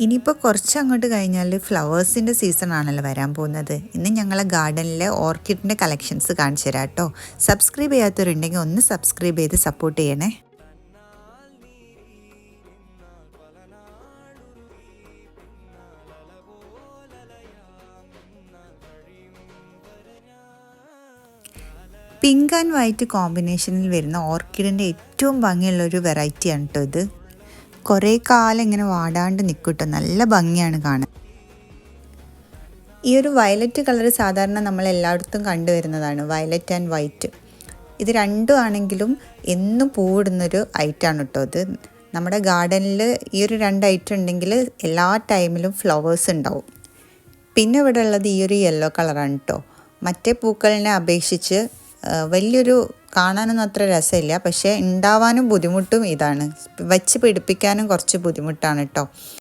ഇനിയിപ്പോൾ കുറച്ച് അങ്ങോട്ട് കഴിഞ്ഞാൽ ഫ്ലവേഴ്സിൻ്റെ സീസൺ ആണല്ലോ വരാൻ പോകുന്നത്. ഇന്ന് ഞങ്ങളെ ഗാർഡനിലെ ഓർക്കിഡിൻ്റെ കളക്ഷൻസ് കാണിച്ചു തരാം കേട്ടോ. സബ്സ്ക്രൈബ് ചെയ്യാത്തവരുണ്ടെങ്കിൽ ഒന്ന് സബ്സ്ക്രൈബ് ചെയ്ത് സപ്പോർട്ട് ചെയ്യണേ. പിങ്ക് ആൻഡ് വൈറ്റ് കോമ്പിനേഷനിൽ വരുന്ന ഓർക്കിഡിൻ്റെ ഏറ്റവും ഭംഗിയുള്ളൊരു വെറൈറ്റിയാണ് കേട്ടോ ഇത്. കുറേ കാലം ഇങ്ങനെ വാടാണ്ട് നിൽക്കട്ടോ, നല്ല ഭംഗിയാണ് കാണാൻ. ഈ ഒരു വയലറ്റ് കളർ സാധാരണ നമ്മൾ എല്ലായിടത്തും കണ്ടുവരുന്നതാണ്, വയലറ്റ് ആൻഡ് വൈറ്റ്. ഇത് രണ്ടും ആണെങ്കിലും എന്നും പൂവിടുന്നൊരു ഐറ്റമാണ് കേട്ടോ ഇത്. നമ്മുടെ ഗാർഡനിൽ ഈ ഒരു രണ്ട് ഐറ്റം ഉണ്ടെങ്കിൽ എല്ലാ ടൈമിലും ഫ്ലവേഴ്സ് ഉണ്ടാവും. പിന്നെ ഇവിടെ ഉള്ളത് ഈ ഒരു യെല്ലോ കളറാണ് കേട്ടോ. മറ്റേ പൂക്കളിനെ അപേക്ഷിച്ച് വലിയൊരു കാണാനൊന്നും അത്ര രസമില്ല, പക്ഷേ ഉണ്ടാവാനും ബുദ്ധിമുട്ടും ഇതാണ്. വച്ച് പിടിപ്പിക്കാനും കുറച്ച് ബുദ്ധിമുട്ടാണ് കേട്ടോ.